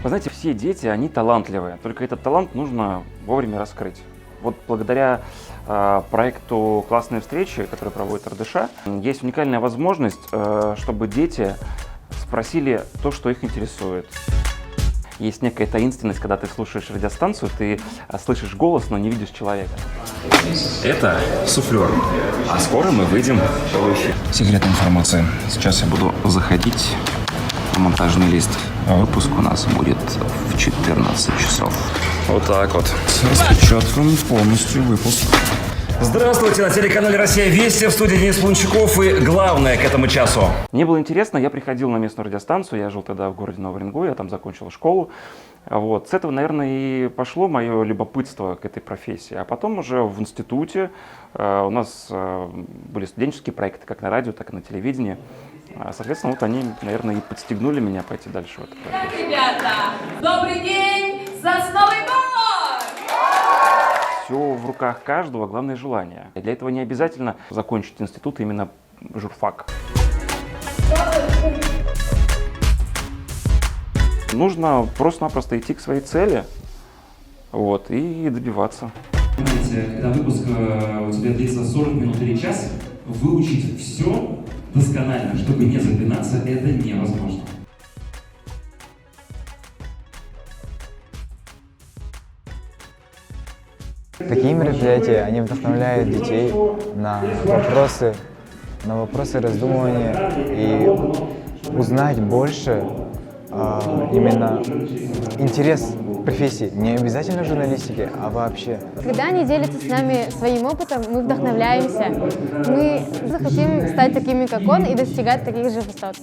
Вы знаете, все дети, они талантливые, только этот талант нужно вовремя раскрыть. Вот благодаря проекту «Классные встречи», который проводит РДШ, есть уникальная возможность, чтобы дети спросили то, что их интересует. Есть некая таинственность, когда ты слушаешь радиостанцию, ты слышишь голос, но не видишь человека. Это суфлер. А скоро мы выйдем в эфир. Секретная информация. Сейчас я буду заходить в монтажный лист. Выпуск у нас будет в 14 часов. Вот так вот. С распечатком полностью выпуск. Здравствуйте, на телеканале «Россия Вести», в студии Денис Лунчаков и главное к этому часу. Мне было интересно, я приходил на местную радиостанцию, я жил тогда в городе Новый Уренгой, я там закончил школу. Вот. С этого, наверное, и пошло мое любопытство к этой профессии. А потом уже в институте у нас были студенческие проекты как на радио, так и на телевидении. Соответственно, вот они, наверное, и подстегнули меня пойти дальше в эту профессию. Так, ребята, добрый день! С Новый год! Все в руках каждого, главное желание. И для этого не обязательно закончить институт, именно журфак. Нужно просто-напросто идти к своей цели, вот, и добиваться. Понимаете, когда выпуск у тебя длится 40 минут или час, выучить все досконально, чтобы не запинаться, это невозможно. Такие мероприятия, они вдохновляют детей на вопросы раздумывания и узнать больше именно интерес профессии, не обязательно журналистики, а вообще. Когда они делятся с нами своим опытом, мы вдохновляемся, мы захотим стать такими, как он, и достигать таких же высот.